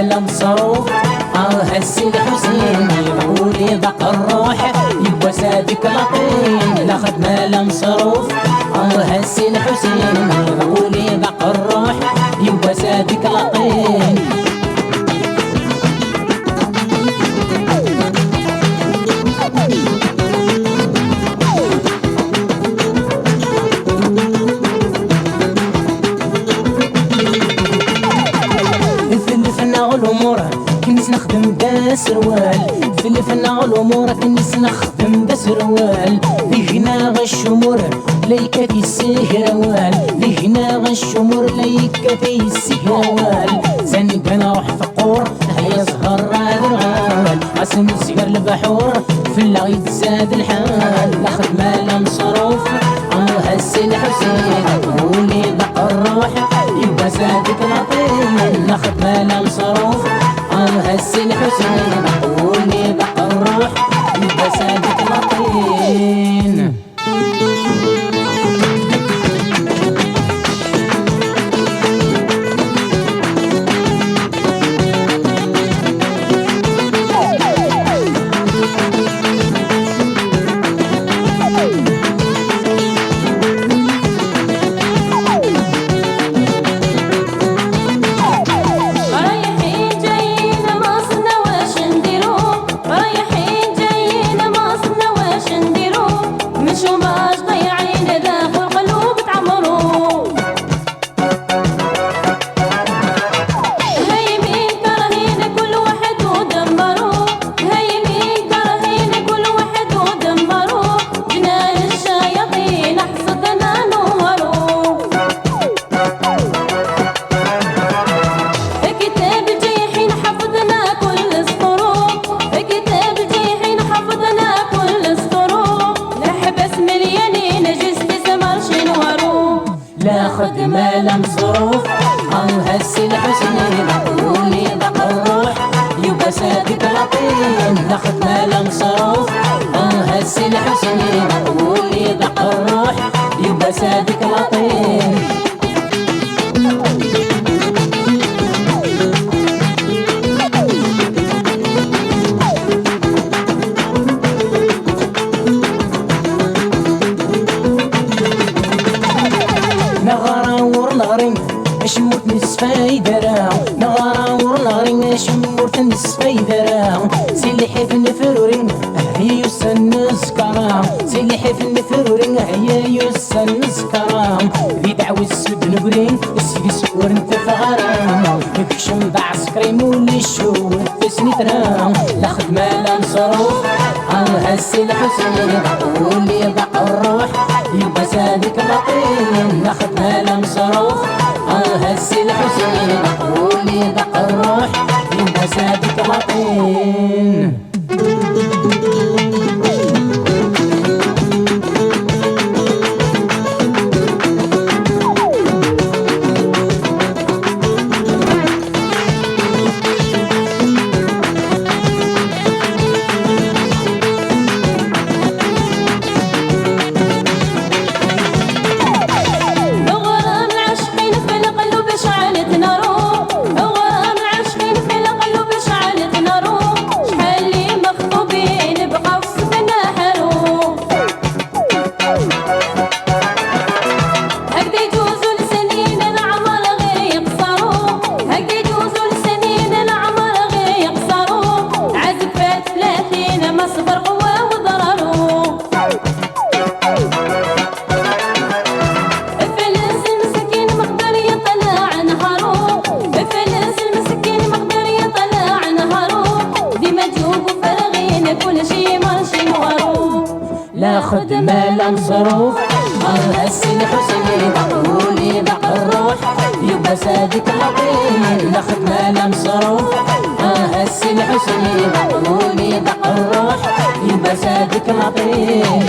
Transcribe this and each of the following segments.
لا مصروف هالسي الحسين يقولي ضاق الروح يبقى سادك لطين. لا خدمة لا مصروف هالسي الحسين يقولي ضاق الروح يبقى سادك لطين. الامور كنس نخدم دا سروال في الفنا والامور كنس نخدم دا سروال لجنا غشمور ليك في السهروال لجنا غشمور ليك في السهروال زنب نروح فقور هيا زهر هذا الغال قاسم سير البحور في اللغي تزاد الحال. لا خدمة لا مصروف هالسي الحسين قولي ضاق الروح يبقى زادك لطين. لا خدمة لا مصروف هالسي الحسين قولي ضاق الروح يبقى زادك لطين. لا خدمة لا مصروف هالسي الحسين قولي ضاق الروح يبقى سادك لطين. لا خدمة لا مصروف هالسي الحسين قولي ضاق الروح يبقى سادك لطين. شموت نسفاي دراو نغارور نغرين شموت نسفاي دراو سيلي حيف النفرورين هي يسن نسكراو سيلي حيف النفرورين هي يسن نسكراو ذي دعوة السود نقرين السيدي سور انت فغراو يكشم ضع سكريم واللي شو تسني تراو. لا خدمة لا مصروف هالسي الحسين قولي ضاق الروح يبقى سادك لطين. لا خدمة لا مصروف هالسي الحسين قولي ضاق الروح يبقى سادك لطين. لا خدمة لا مصروف هالسي الحسين قولي ضاق الروح يبقى سادك لطين. لا خدمة لا مصروف هالسي الحسين قولي ضاق الروح يبقى سادك لطين.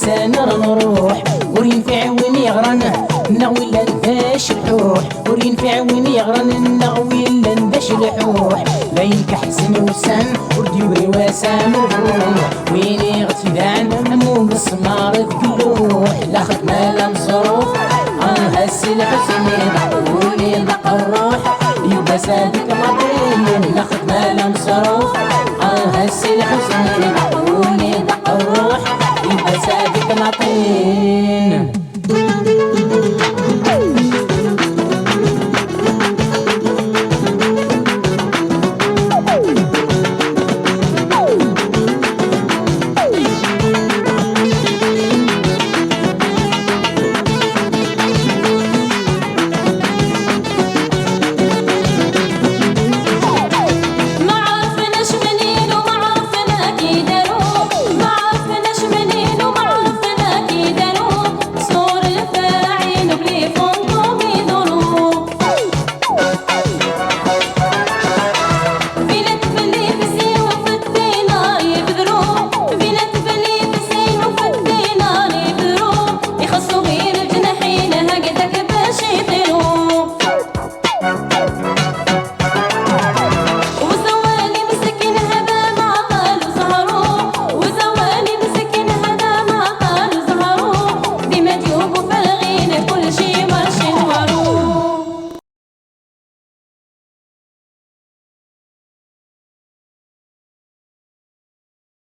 سنة نروح ورينفع وين يغرن نغوي لا نداش الحوح ورينفع وين يغرن نغوي لا نداش الحوح لا ينكح سن وسن ورديوري واسام الروح وين يغتدان هموم بالسمار الكلوح لا خدمة لا مصروف هسي الحسنين قولي بقى الروح يبقى سادك مطين لا خدمة لا مصروف هسي الحسنين قولي بقى الروح يبقى سادك مطين